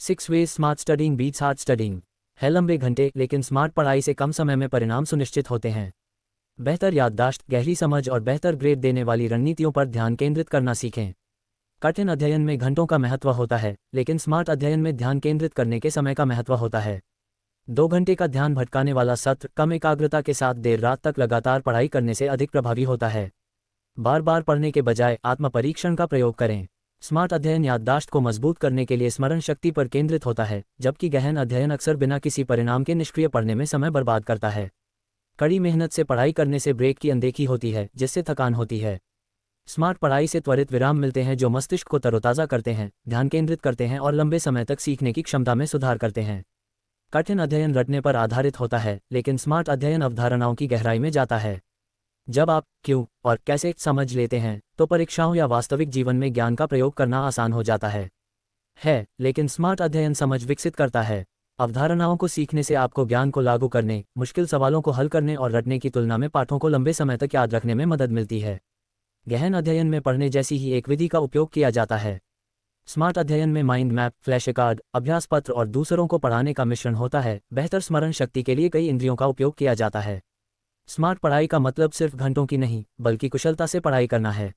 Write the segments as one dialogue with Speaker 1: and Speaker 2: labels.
Speaker 1: 6 ways smart studying beats hard studying है लंबे घंटे, लेकिन स्मार्ट पढ़ाई से कम समय में परिणाम सुनिश्चित होते हैं। बेहतर याददाश्त, गहरी समझ और बेहतर ग्रेड देने वाली रणनीतियों पर ध्यान केंद्रित करना सीखें। कठिन अध्ययन में घंटों का महत्व होता है, लेकिन स्मार्ट अध्ययन में ध्यान केंद्रित करने के समय का महत्व होता है। 2 घंटे का ध्यान भटकाने वाला सत्र कम एकाग्रता के साथ देर रात तक लगातार पढ़ाई करने से अधिक प्रभावी होता है। बार बार पढ़ने के बजाय आत्म परीक्षण का प्रयोग करें। स्मार्ट अध्ययन याददाश्त को मजबूत करने के लिए स्मरण शक्ति पर केंद्रित होता है, जबकि गहन अध्ययन अक्सर बिना किसी परिणाम के निष्क्रिय पढ़ने में समय बर्बाद करता है। कड़ी मेहनत से पढ़ाई करने से ब्रेक की अनदेखी होती है, जिससे थकान होती है। स्मार्ट पढ़ाई से त्वरित विराम मिलते हैं जो मस्तिष्क को तरोताज़ा करते हैं, ध्यान केंद्रित करते हैं और लंबे समय तक सीखने की क्षमता में सुधार करते हैं। कठिन अध्ययन रटने पर आधारित होता है, लेकिन स्मार्ट अध्ययन अवधारणाओं की गहराई में जाता है। जब आप क्यों और कैसे समझ लेते हैं, तो परीक्षाओं या वास्तविक जीवन में ज्ञान का प्रयोग करना आसान हो जाता है। लेकिन स्मार्ट अध्ययन समझ विकसित करता है। अवधारणाओं को सीखने से आपको ज्ञान को लागू करने, मुश्किल सवालों को हल करने और रटने की तुलना में पाठों को लंबे समय तक याद रखने में मदद मिलती है। गहन अध्ययन में पढ़ने जैसी ही एक विधि का उपयोग किया जाता है। स्मार्ट अध्ययन में माइंड मैप, फ्लैश कार्ड, अभ्यास पत्र और दूसरों को पढ़ाने का मिश्रण होता है। बेहतर स्मरण शक्ति के लिए कई इंद्रियों का उपयोग किया जाता है। स्मार्ट पढ़ाई का मतलब सिर्फ घंटों की नहीं, बल्कि कुशलता से पढ़ाई करना है।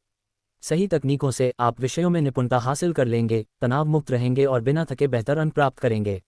Speaker 1: सही तकनीकों से आप विषयों में निपुणता हासिल कर लेंगे, तनाव मुक्त रहेंगे और बिना थके बेहतर अंक प्राप्त करेंगे।